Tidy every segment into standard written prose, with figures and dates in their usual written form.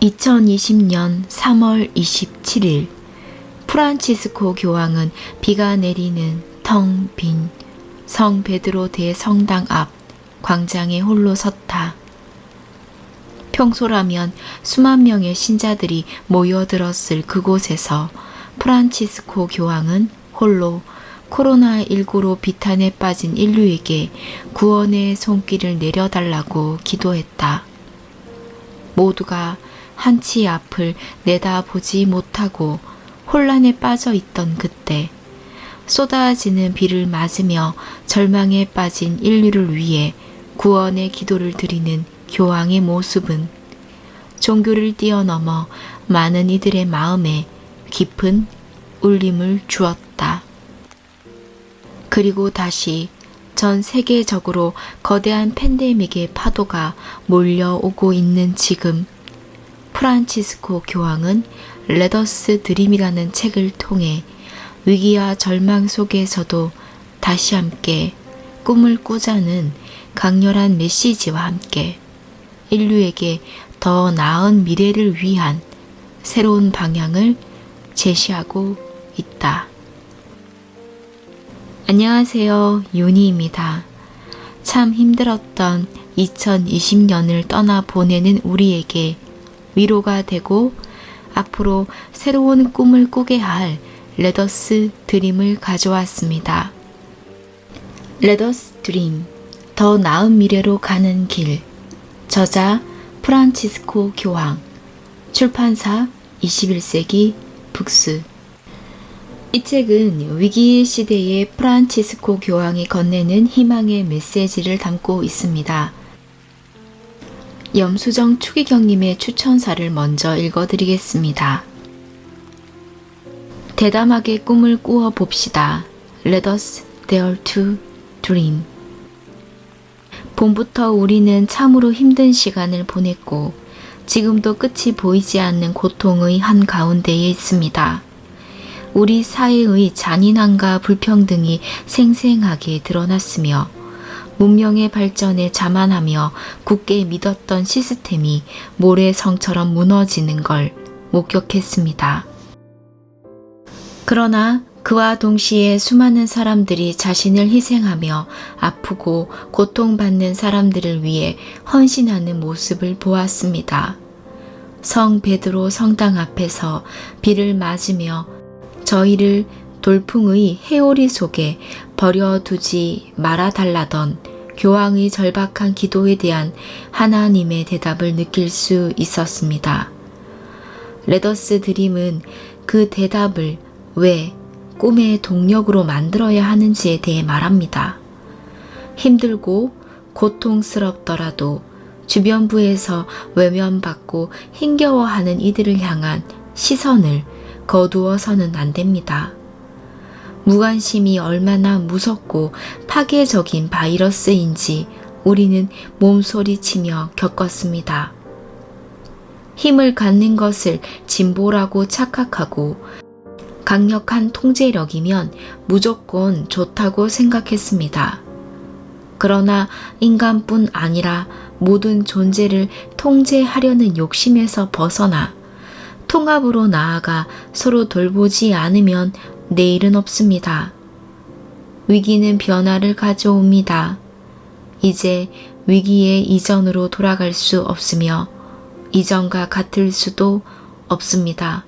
2020년 3월 27일 프란치스코 교황은 비가 내리는 텅 빈 성 베드로 대성당 앞 광장에 홀로 섰다. 평소라면 수만 명의 신자들이 모여들었을 그곳에서 프란치스코 교황은 홀로 코로나19로 비탄에 빠진 인류에게 구원의 손길을 내려달라고 기도했다. 모두가 한치 앞을 내다보지 못하고 혼란에 빠져 있던 그때 쏟아지는 비를 맞으며 절망에 빠진 인류를 위해 구원의 기도를 드리는 교황의 모습은 종교를 뛰어넘어 많은 이들의 마음에 깊은 울림을 주었다. 그리고 다시 전 세계적으로 거대한 팬데믹의 파도가 몰려오고 있는 지금 프란치스코 교황은 Let us Dream이라는 책을 통해 위기와 절망 속에서도 다시 함께 꿈을 꾸자는 강렬한 메시지와 함께 인류에게 더 나은 미래를 위한 새로운 방향을 제시하고 있다. 안녕하세요. 윤희입니다. 참 힘들었던 2020년을 떠나보내는 우리에게 위로가 되고 앞으로 새로운 꿈을 꾸게 할 Let us Dream을 가져왔습니다. Let us Dream, 더 나은 미래로 가는 길. 저자 프란치스코 교황, 출판사 21세기 북스. 이 책은 위기의 시대에 프란치스코 교황이 건네는 희망의 메시지를 담고 있습니다. 염수정 추기경님의 추천사를 먼저 읽어드리겠습니다. 대담하게 꿈을 꾸어 봅시다. Let us dare to dream. 봄부터 우리는 참으로 힘든 시간을 보냈고 지금도 끝이 보이지 않는 고통의 한가운데에 있습니다. 우리 사회의 잔인함과 불평등이 생생하게 드러났으며 문명의 발전에 자만하며 굳게 믿었던 시스템이 모래성처럼 무너지는 걸 목격했습니다. 그러나 그와 동시에 수많은 사람들이 자신을 희생하며 아프고 고통받는 사람들을 위해 헌신하는 모습을 보았습니다. 성 베드로 성당 앞에서 비를 맞으며 저희를 돌풍의 해오리 속에 버려두지 말아달라던 교황의 절박한 기도에 대한 하나님의 대답을 느낄 수 있었습니다. Let us Dream은 그 대답을 왜 꿈의 동력으로 만들어야 하는지에 대해 말합니다. 힘들고 고통스럽더라도 주변부에서 외면받고 힘겨워하는 이들을 향한 시선을 거두어서는 안 됩니다. 무관심이 얼마나 무섭고 파괴적인 바이러스인지 우리는 몸소리치며 겪었습니다. 힘을 갖는 것을 진보라고 착각하고 강력한 통제력이면 무조건 좋다고 생각했습니다. 그러나 인간뿐 아니라 모든 존재를 통제하려는 욕심에서 벗어나 통합으로 나아가 서로 돌보지 않으면 내일은 없습니다. 위기는 변화를 가져옵니다. 이제 위기의 이전으로 돌아갈 수 없으며 이전과 같을 수도 없습니다.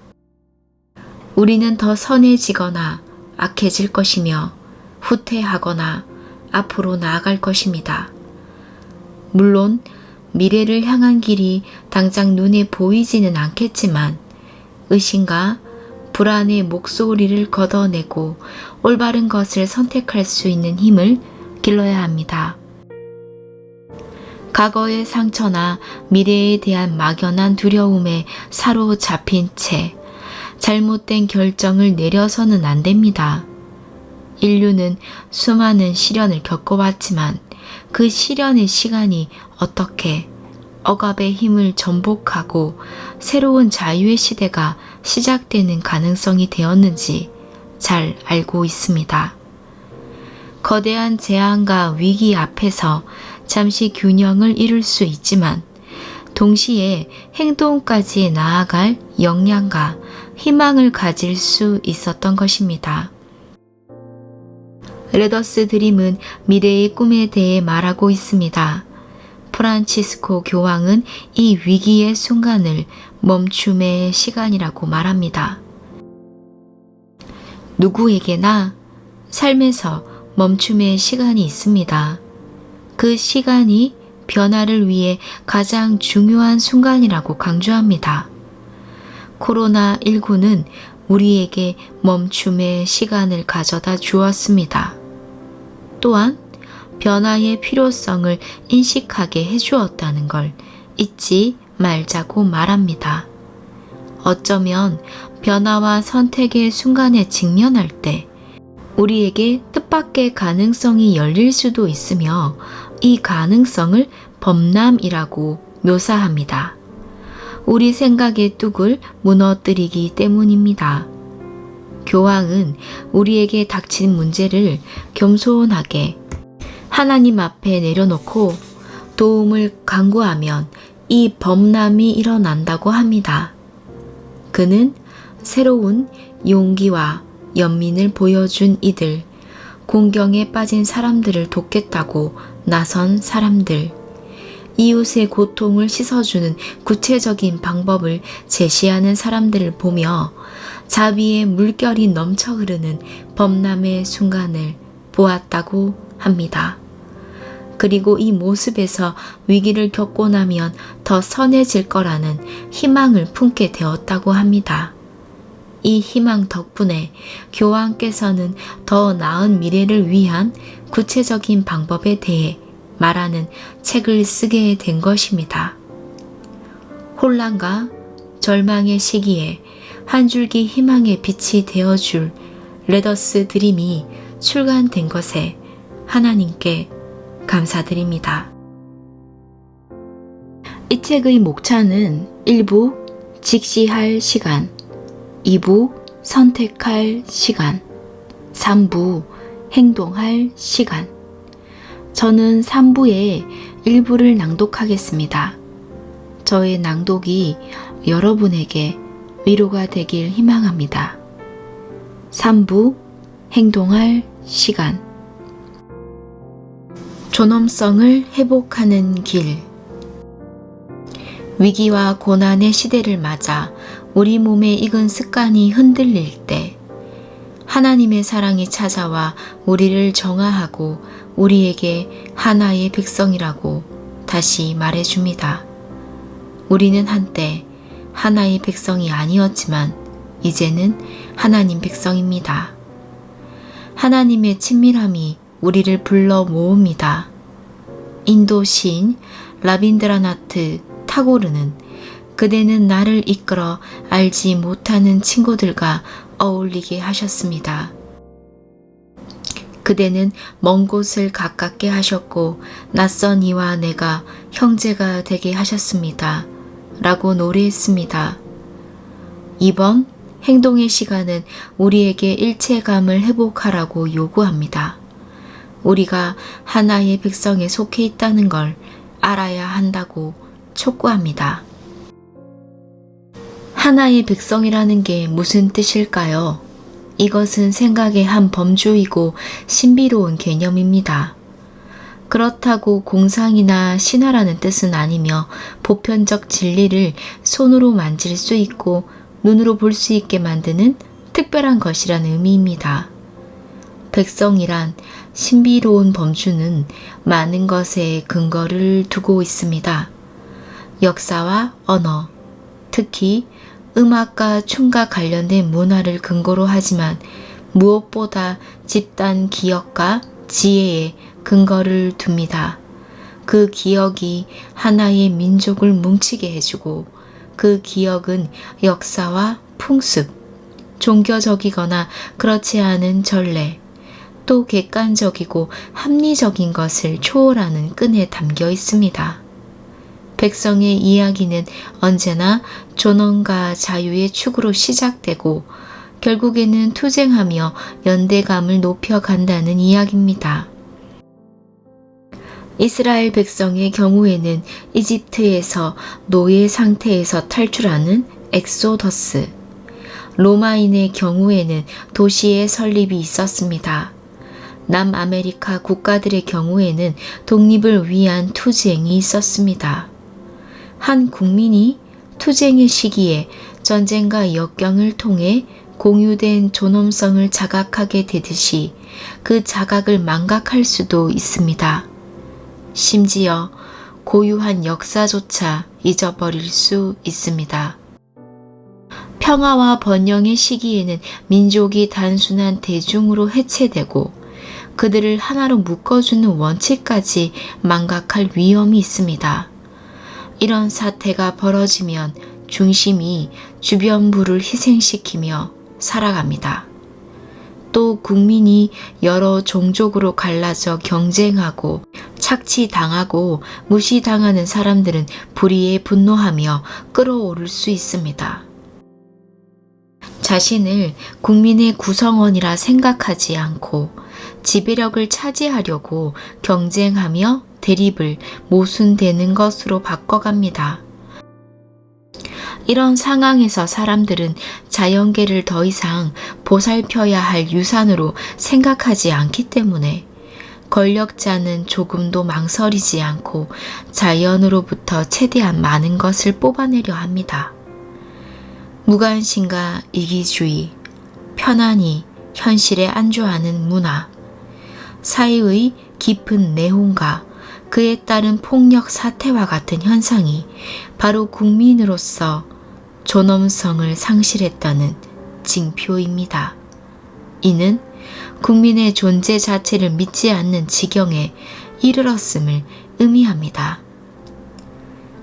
우리는 더 선해지거나 악해질 것이며 후퇴하거나 앞으로 나아갈 것입니다. 물론 미래를 향한 길이 당장 눈에 보이지는 않겠지만 의심과 불안의 목소리를 걷어내고 올바른 것을 선택할 수 있는 힘을 길러야 합니다. 과거의 상처나 미래에 대한 막연한 두려움에 사로잡힌 채 잘못된 결정을 내려서는 안 됩니다. 인류는 수많은 시련을 겪어왔지만 그 시련의 시간이 어떻게 억압의 힘을 전복하고 새로운 자유의 시대가 시작되는 가능성이 되었는지 잘 알고 있습니다. 거대한 재앙과 위기 앞에서 잠시 균형을 이룰 수 있지만 동시에 행동까지 나아갈 역량과 희망을 가질 수 있었던 것입니다. 레더스 드림은 미래의 꿈에 대해 말하고 있습니다. 프란치스코 교황은 이 위기의 순간을 멈춤의 시간이라고 말합니다. 누구에게나 삶에서 멈춤의 시간이 있습니다. 그 시간이 변화를 위해 가장 중요한 순간이라고 강조합니다. 코로나19는 우리에게 멈춤의 시간을 가져다 주었습니다. 또한 변화의 필요성을 인식하게 해주었다는 걸 잊지 말자고 말합니다. 어쩌면 변화와 선택의 순간에 직면할 때 우리에게 뜻밖의 가능성이 열릴 수도 있으며 이 가능성을 범람이라고 묘사합니다. 우리 생각의 뚝을 무너뜨리기 때문입니다. 교황은 우리에게 닥친 문제를 겸손하게 하나님 앞에 내려놓고 도움을 간구하면 이 범람이 일어난다고 합니다. 그는 새로운 용기와 연민을 보여준 이들, 공경에 빠진 사람들을 돕겠다고 나선 사람들, 이웃의 고통을 씻어주는 구체적인 방법을 제시하는 사람들을 보며 자비의 물결이 넘쳐 흐르는 범람의 순간을 보았다고 합니다. 그리고 이 모습에서 위기를 겪고 나면 더 선해질 거라는 희망을 품게 되었다고 합니다. 이 희망 덕분에 교황께서는 더 나은 미래를 위한 구체적인 방법에 대해 말하는 책을 쓰게 된 것입니다. 혼란과 절망의 시기에 한 줄기 희망의 빛이 되어줄 레더스 드림이 출간된 것에 하나님께 감사드립니다. 이 책의 목차는 1부 직시할 시간, 2부 선택할 시간, 3부 행동할 시간. 저는 3부의 일부를 낭독하겠습니다. 저의 낭독이 여러분에게 위로가 되길 희망합니다. 3부 행동할 시간. 존엄성을 회복하는 길. 위기와 고난의 시대를 맞아 우리 몸의 익은 습관이 흔들릴 때 하나님의 사랑이 찾아와 우리를 정화하고 우리에게 하나의 백성이라고 다시 말해줍니다. 우리는 한때 하나의 백성이 아니었지만 이제는 하나님 백성입니다. 하나님의 친밀함이 우리를 불러 모읍니다. 인도 시인 라빈드라나트 타고르는 그대는 나를 이끌어 알지 못하는 친구들과 어울리게 하셨습니다. 그대는 먼 곳을 가깝게 하셨고 낯선 이와 내가 형제가 되게 하셨습니다. 라고 노래했습니다. 이번 행동의 시간은 우리에게 일체감을 회복하라고 요구합니다. 우리가 하나의 백성에 속해 있다는 걸 알아야 한다고 촉구합니다. 하나의 백성이라는 게 무슨 뜻일까요? 이것은 생각의 한 범주이고 신비로운 개념입니다. 그렇다고 공상이나 신화라는 뜻은 아니며 보편적 진리를 손으로 만질 수 있고 눈으로 볼 수 있게 만드는 특별한 것이라는 의미입니다. 백성이란 신비로운 범주는 많은 것에 근거를 두고 있습니다. 역사와 언어, 특히 음악과 춤과 관련된 문화를 근거로 하지만 무엇보다 집단 기억과 지혜에 근거를 둡니다. 그 기억이 하나의 민족을 뭉치게 해주고 그 기억은 역사와 풍습, 종교적이거나 그렇지 않은 전례, 또 객관적이고 합리적인 것을 초월하는 끈에 담겨 있습니다. 백성의 이야기는 언제나 존엄과 자유의 축으로 시작되고 결국에는 투쟁하며 연대감을 높여간다는 이야기입니다. 이스라엘 백성의 경우에는 이집트에서 노예 상태에서 탈출하는 엑소더스, 로마인의 경우에는 도시의 설립이 있었습니다. 남아메리카 국가들의 경우에는 독립을 위한 투쟁이 있었습니다. 한 국민이 투쟁의 시기에 전쟁과 역경을 통해 공유된 존엄성을 자각하게 되듯이 그 자각을 망각할 수도 있습니다. 심지어 고유한 역사조차 잊어버릴 수 있습니다. 평화와 번영의 시기에는 민족이 단순한 대중으로 해체되고 그들을 하나로 묶어주는 원칙까지 망각할 위험이 있습니다. 이런 사태가 벌어지면 중심이 주변부를 희생시키며 살아갑니다. 또 국민이 여러 종족으로 갈라져 경쟁하고 착취당하고 무시당하는 사람들은 불의에 분노하며 끌어오를 수 있습니다. 자신을 국민의 구성원이라 생각하지 않고 지배력을 차지하려고 경쟁하며 대립을 모순되는 것으로 바꿔갑니다. 이런 상황에서 사람들은 자연계를 더 이상 보살펴야 할 유산으로 생각하지 않기 때문에 권력자는 조금도 망설이지 않고 자연으로부터 최대한 많은 것을 뽑아내려 합니다. 무관심과 이기주의, 편안히 현실에 안주하는 문화, 사회의 깊은 내홍과 그에 따른 폭력 사태와 같은 현상이 바로 국민으로서 존엄성을 상실했다는 징표입니다. 이는 국민의 존재 자체를 믿지 않는 지경에 이르렀음을 의미합니다.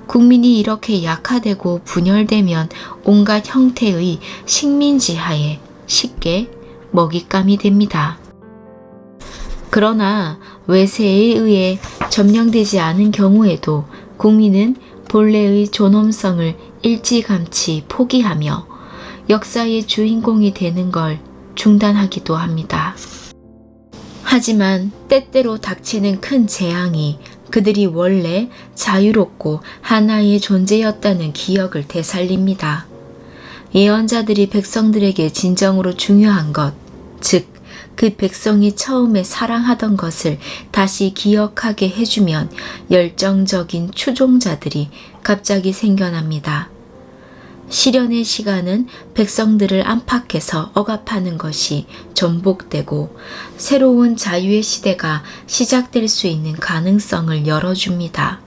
국민이 이렇게 약화되고 분열되면 온갖 형태의 식민지하에 쉽게 먹잇감이 됩니다. 그러나 외세에 의해 점령되지 않은 경우에도 국민은 본래의 존엄성을 일찌감치 포기하며 역사의 주인공이 되는 걸 중단하기도 합니다. 하지만 때때로 닥치는 큰 재앙이 그들이 원래 자유롭고 하나의 존재였다는 기억을 되살립니다. 예언자들이 백성들에게 진정으로 중요한 것, 즉 그 백성이 처음에 사랑하던 것을 다시 기억하게 해주면 열정적인 추종자들이 갑자기 생겨납니다. 시련의 시간은 백성들을 안팎에서 억압하는 것이 전복되고 새로운 자유의 시대가 시작될 수 있는 가능성을 열어줍니다.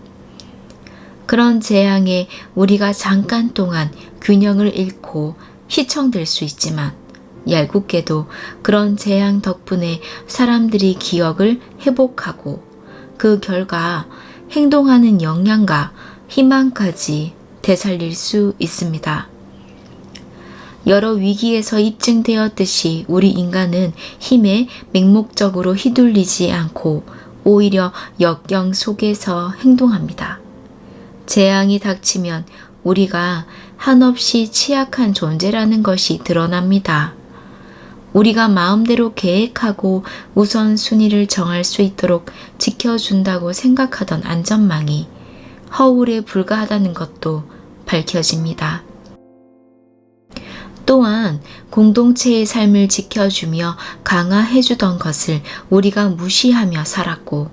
그런 재앙에 우리가 잠깐 동안 균형을 잃고 휘청될 수 있지만 얄궂게도 그런 재앙 덕분에 사람들이 기억을 회복하고 그 결과 행동하는 역량과 희망까지 되살릴 수 있습니다. 여러 위기에서 입증되었듯이 우리 인간은 힘에 맹목적으로 휘둘리지 않고 오히려 역경 속에서 행동합니다. 재앙이 닥치면 우리가 한없이 취약한 존재라는 것이 드러납니다. 우리가 마음대로 계획하고 우선순위를 정할 수 있도록 지켜준다고 생각하던 안전망이 허울에 불과하다는 것도 밝혀집니다. 또한 공동체의 삶을 지켜주며 강화해주던 것을 우리가 무시하며 살았고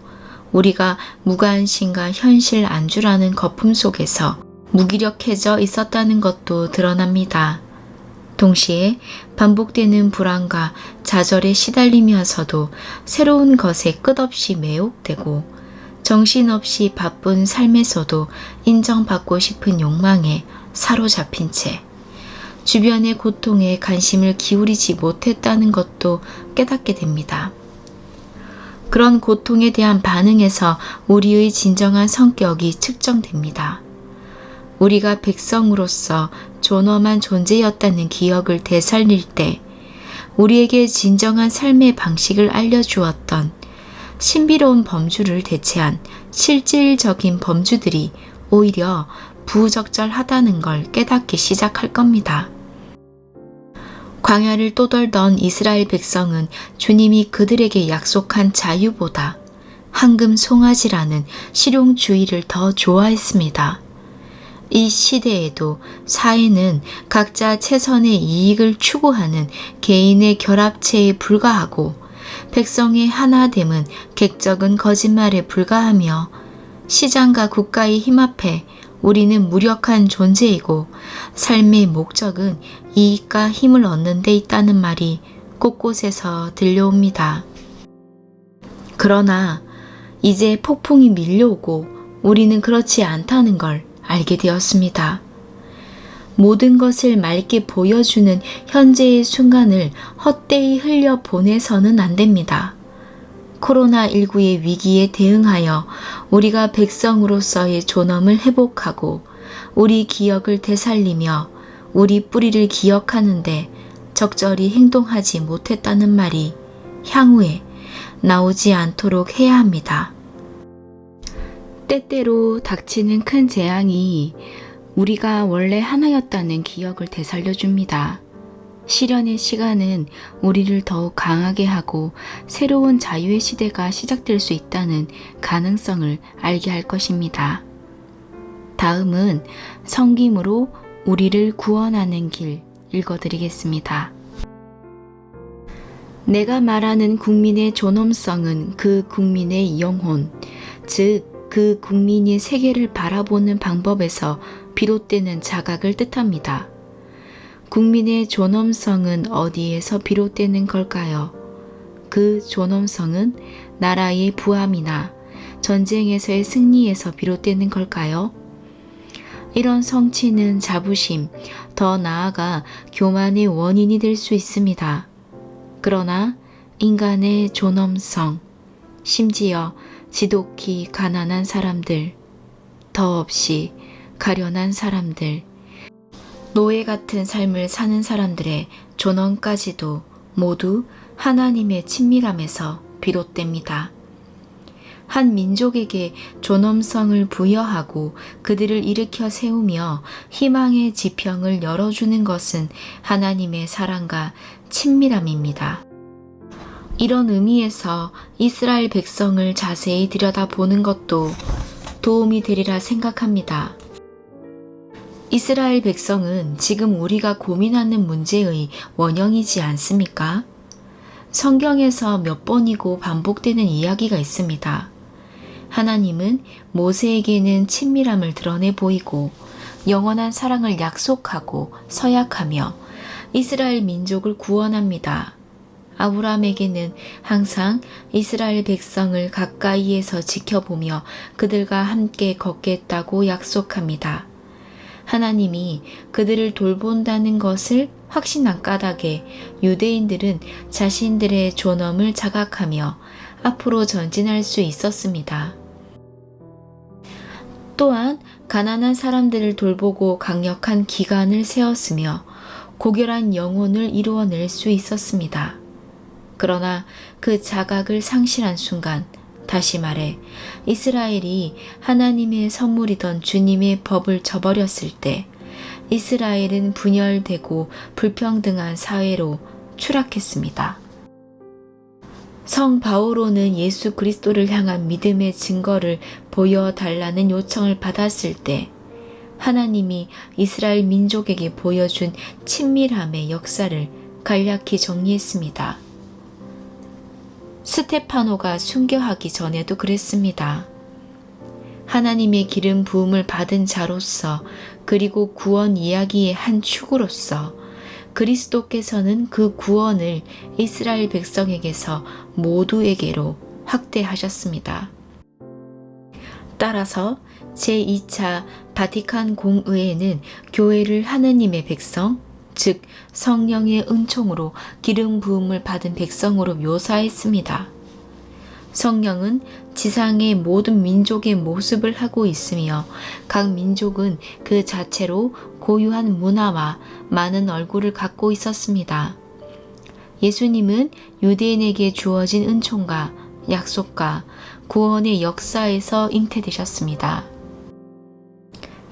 우리가 무관심과 현실 안주라는 거품 속에서 무기력해져 있었다는 것도 드러납니다. 동시에 반복되는 불안과 좌절에 시달리면서도 새로운 것에 끝없이 매혹되고 정신없이 바쁜 삶에서도 인정받고 싶은 욕망에 사로잡힌 채 주변의 고통에 관심을 기울이지 못했다는 것도 깨닫게 됩니다. 그런 고통에 대한 반응에서 우리의 진정한 성격이 측정됩니다. 우리가 백성으로서 존엄한 존재였다는 기억을 되살릴 때 우리에게 진정한 삶의 방식을 알려주었던 신비로운 범주를 대체한 실질적인 범주들이 오히려 부적절하다는 걸 깨닫기 시작할 겁니다. 광야를 떠돌던 이스라엘 백성은 주님이 그들에게 약속한 자유보다 황금 송아지라는 실용주의를 더 좋아했습니다. 이 시대에도 사회는 각자 최선의 이익을 추구하는 개인의 결합체에 불과하고 백성의 하나됨은 객적은 거짓말에 불과하며 시장과 국가의 힘 앞에 우리는 무력한 존재이고 삶의 목적은 이익과 힘을 얻는 데 있다는 말이 곳곳에서 들려옵니다. 그러나 이제 폭풍이 밀려오고 우리는 그렇지 않다는 걸 알게 되었습니다. 모든 것을 맑게 보여주는 현재의 순간을 헛되이 흘려보내서는 안 됩니다. 코로나19의 위기에 대응하여 우리가 백성으로서의 존엄을 회복하고 우리 기억을 되살리며 우리 뿌리를 기억하는데 적절히 행동하지 못했다는 말이 향후에 나오지 않도록 해야 합니다. 때때로 닥치는 큰 재앙이 우리가 원래 하나였다는 기억을 되살려줍니다. 시련의 시간은 우리를 더욱 강하게 하고 새로운 자유의 시대가 시작될 수 있다는 가능성을 알게 할 것입니다. 다음은 성김으로 우리를 구원하는 길 읽어드리겠습니다. 내가 말하는 국민의 존엄성은 그 국민의 영혼, 즉 그 국민이 세계를 바라보는 방법에서 비롯되는 자각을 뜻합니다. 국민의 존엄성은 어디에서 비롯되는 걸까요? 그 존엄성은 나라의 부함이나 전쟁에서의 승리에서 비롯되는 걸까요? 이런 성취는 자부심, 더 나아가 교만의 원인이 될 수 있습니다. 그러나 인간의 존엄성, 심지어 지독히 가난한 사람들, 더없이 가련한 사람들, 노예 같은 삶을 사는 사람들의 존엄까지도 모두 하나님의 친밀함에서 비롯됩니다. 한 민족에게 존엄성을 부여하고 그들을 일으켜 세우며 희망의 지평을 열어주는 것은 하나님의 사랑과 친밀함입니다. 이런 의미에서 이스라엘 백성을 자세히 들여다보는 것도 도움이 되리라 생각합니다. 이스라엘 백성은 지금 우리가 고민하는 문제의 원형이지 않습니까? 성경에서 몇 번이고 반복되는 이야기가 있습니다. 하나님은 모세에게는 친밀함을 드러내 보이고 영원한 사랑을 약속하고 서약하며 이스라엘 민족을 구원합니다. 아브라함에게는 항상 이스라엘 백성을 가까이에서 지켜보며 그들과 함께 걷겠다고 약속합니다. 하나님이 그들을 돌본다는 것을 확신한 까닭에 유대인들은 자신들의 존엄을 자각하며 앞으로 전진할 수 있었습니다. 또한 가난한 사람들을 돌보고 강력한 기관을 세웠으며 고결한 영혼을 이루어낼 수 있었습니다. 그러나 그 자각을 상실한 순간, 다시 말해 이스라엘이 하나님의 선물이던 주님의 법을 저버렸을 때 이스라엘은 분열되고 불평등한 사회로 추락했습니다. 성 바오로는 예수 그리스도를 향한 믿음의 증거를 보여달라는 요청을 받았을 때 하나님이 이스라엘 민족에게 보여준 친밀함의 역사를 간략히 정리했습니다. 스테파노가 순교하기 전에도 그랬습니다. 하나님의 기름 부음을 받은 자로서 그리고 구원 이야기의 한 축으로서 그리스도께서는 그 구원을 이스라엘 백성에게서 모두에게로 확대하셨습니다. 따라서 제2차 바티칸 공의회는 교회를 하느님의 백성, 즉 성령의 은총으로 기름 부음을 받은 백성으로 묘사했습니다. 성령은 지상의 모든 민족의 모습을 하고 있으며 각 민족은 그 자체로 고유한 문화와 많은 얼굴을 갖고 있었습니다. 예수님은 유대인에게 주어진 은총과 약속과 구원의 역사에서 잉태되셨습니다.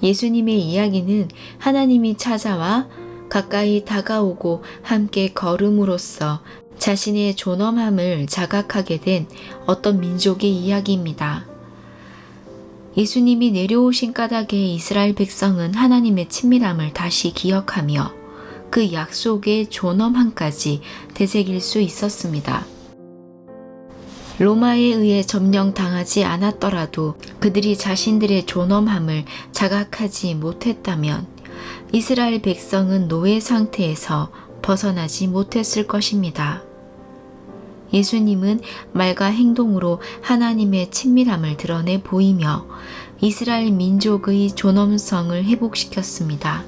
예수님의 이야기는 하나님이 찾아와 가까이 다가오고 함께 걸음으로써 자신의 존엄함을 자각하게 된 어떤 민족의 이야기입니다. 예수님이 내려오신 까닭에 이스라엘 백성은 하나님의 친밀함을 다시 기억하며 그 약속의 존엄함까지 되새길 수 있었습니다. 로마에 의해 점령당하지 않았더라도 그들이 자신들의 존엄함을 자각하지 못했다면 이스라엘 백성은 노예 상태에서 벗어나지 못했을 것입니다. 예수님은 말과 행동으로 하나님의 친밀함을 드러내 보이며 이스라엘 민족의 존엄성을 회복시켰습니다.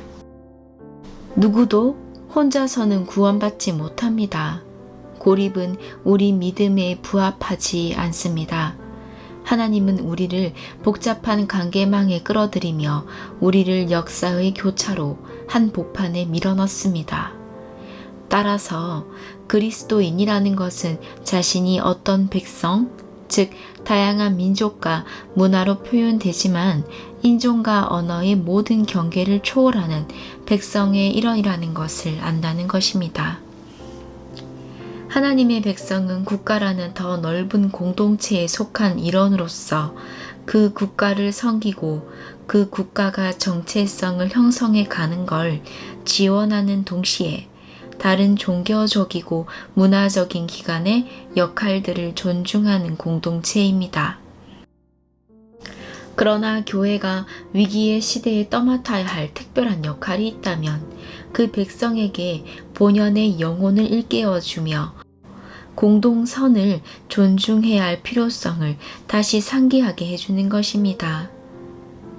누구도 혼자서는 구원받지 못합니다. 고립은 우리 믿음에 부합하지 않습니다. 하나님은 우리를 복잡한 관계망에 끌어들이며 우리를 역사의 교차로 한 복판에 밀어넣습니다. 따라서 그리스도인이라는 것은 자신이 어떤 백성, 즉 다양한 민족과 문화로 표현되지만 인종과 언어의 모든 경계를 초월하는 백성의 일원이라는 것을 안다는 것입니다. 하나님의 백성은 국가라는 더 넓은 공동체에 속한 일원으로서 그 국가를 섬기고 그 국가가 정체성을 형성해 가는 걸 지원하는 동시에 다른 종교적이고 문화적인 기관의 역할들을 존중하는 공동체입니다. 그러나 교회가 위기의 시대에 떠맡아야 할 특별한 역할이 있다면 그 백성에게 본연의 영혼을 일깨워주며 공동선을 존중해야 할 필요성을 다시 상기하게 해주는 것입니다.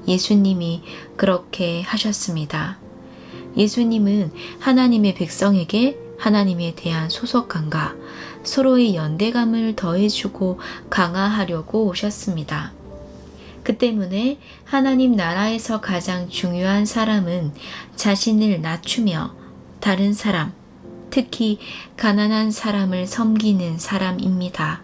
예수님이 그렇게 하셨습니다. 예수님은 하나님의 백성에게 하나님에 대한 소속감과 서로의 연대감을 더해주고 강화하려고 오셨습니다. 그 때문에 하나님 나라에서 가장 중요한 사람은 자신을 낮추며 다른 사람, 특히 가난한 사람을 섬기는 사람입니다.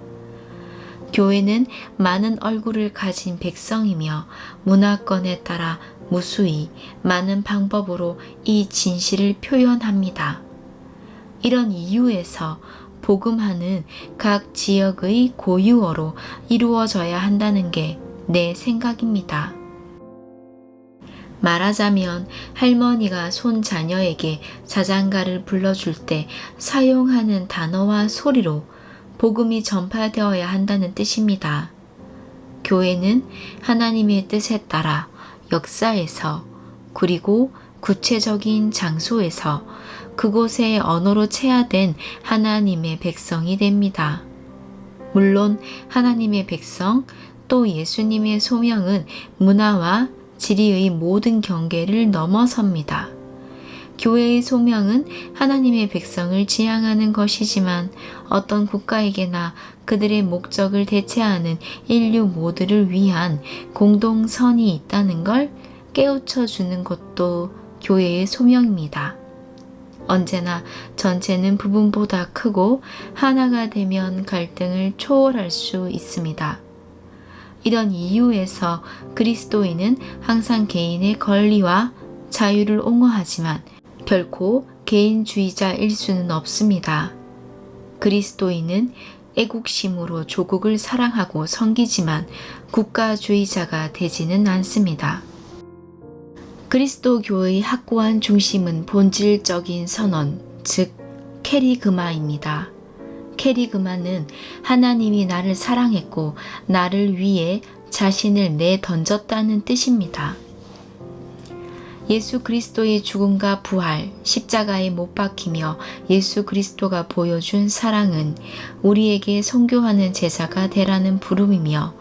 교회는 많은 얼굴을 가진 백성이며 문화권에 따라 무수히 많은 방법으로 이 진실을 표현합니다. 이런 이유에서 복음화는 각 지역의 고유어로 이루어져야 한다는 게 내 생각입니다. 말하자면 할머니가 손자녀에게 자장가를 불러줄 때 사용하는 단어와 소리로 복음이 전파되어야 한다는 뜻입니다. 교회는 하나님의 뜻에 따라 역사에서 그리고 구체적인 장소에서 그곳의 언어로 체화된 하나님의 백성이 됩니다. 물론 하나님의 백성 또 예수님의 소명은 문화와 지리의 모든 경계를 넘어섭니다. 교회의 소명은 하나님의 백성을 지향하는 것이지만 어떤 국가에게나 그들의 목적을 대체하는 인류 모두를 위한 공동선이 있다는 걸 깨우쳐 주는 것도 교회의 소명입니다. 언제나 전체는 부분보다 크고 하나가 되면 갈등을 초월할 수 있습니다. 이런 이유에서 그리스도인은 항상 개인의 권리와 자유를 옹호하지만 결코 개인주의자일 수는 없습니다. 그리스도인은 애국심으로 조국을 사랑하고 섬기지만 국가주의자가 되지는 않습니다. 그리스도 교회의 확고한 중심은 본질적인 선언, 즉 캐리그마입니다. 캐리그마는 하나님이 나를 사랑했고 나를 위해 자신을 내던졌다는 뜻입니다. 예수 그리스도의 죽음과 부활, 십자가에 못 박히며 예수 그리스도가 보여준 사랑은 우리에게 선교하는 제자가 되라는 부름이며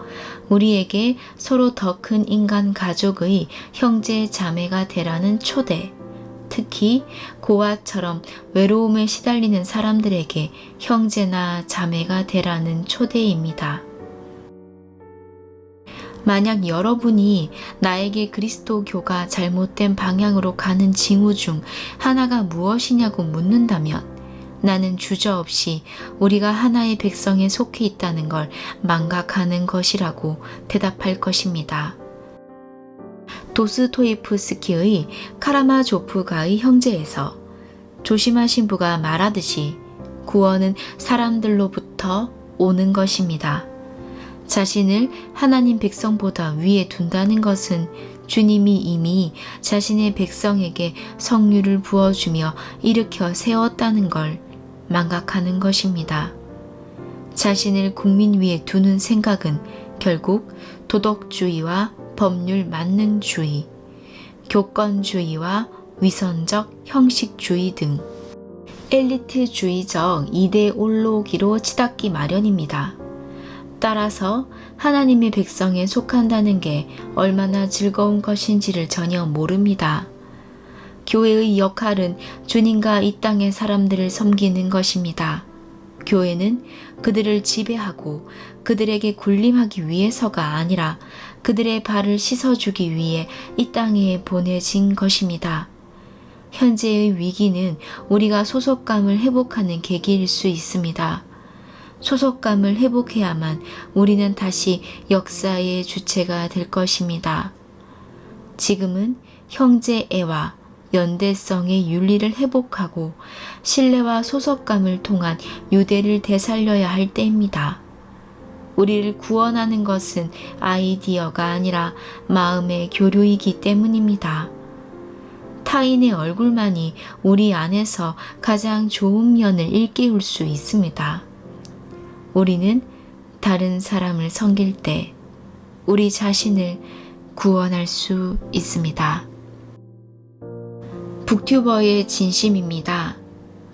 우리에게 서로 더 큰 인간 가족의 형제 자매가 되라는 초대, 특히 고아처럼 외로움에 시달리는 사람들에게 형제나 자매가 되라는 초대입니다. 만약 여러분이 나에게 그리스도교가 잘못된 방향으로 가는 징후 중 하나가 무엇이냐고 묻는다면 나는 주저없이 우리가 하나의 백성에 속해 있다는 걸 망각하는 것이라고 대답할 것입니다. 도스토예프스키의 카라마조프가의 형제에서 조심하신 부가 말하듯이 구원은 사람들로부터 오는 것입니다. 자신을 하나님 백성보다 위에 둔다는 것은 주님이 이미 자신의 백성에게 성류를 부어주며 일으켜 세웠다는 걸 망각하는 것입니다. 자신을 국민 위에 두는 생각은 결국 도덕주의와 법률 만능주의, 교권주의와 위선적 형식주의 등 엘리트주의적 이데올로기로 치닫기 마련입니다. 따라서 하나님의 백성에 속한다는 게 얼마나 즐거운 것인지를 전혀 모릅니다. 교회의 역할은 주님과 이 땅의 사람들을 섬기는 것입니다. 교회는 그들을 지배하고 그들에게 군림하기 위해서가 아니라 그들의 발을 씻어주기 위해 이 땅에 보내진 것입니다. 현재의 위기는 우리가 소속감을 회복하는 계기일 수 있습니다. 소속감을 회복해야만 우리는 다시 역사의 주체가 될 것입니다. 지금은 형제애와 연대성의 윤리를 회복하고 신뢰와 소속감을 통한 유대를 되살려야 할 때입니다. 우리를 구원하는 것은 아이디어가 아니라 마음의 교류이기 때문입니다. 타인의 얼굴만이 우리 안에서 가장 좋은 면을 일깨울 수 있습니다. 우리는 다른 사람을 섬길 때 우리 자신을 구원할 수 있습니다. 북튜버의 진심입니다.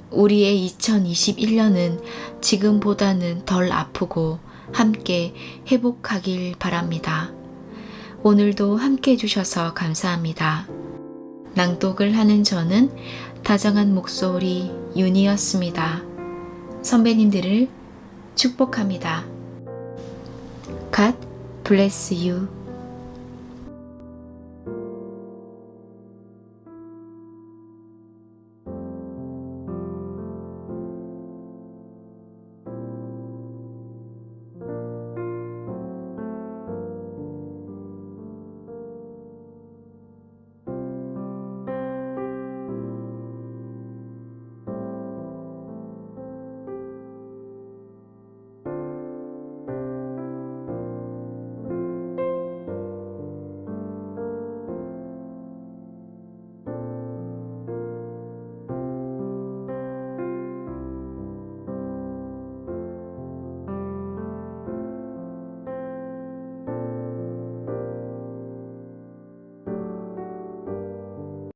우리의 2021년은 지금보다는 덜 아프고 함께 회복하길 바랍니다. 오늘도 함께 해주셔서 감사합니다. 낭독을 하는 저는 다정한 목소리 윤이었습니다. 선배님들을 축복합니다. God bless you.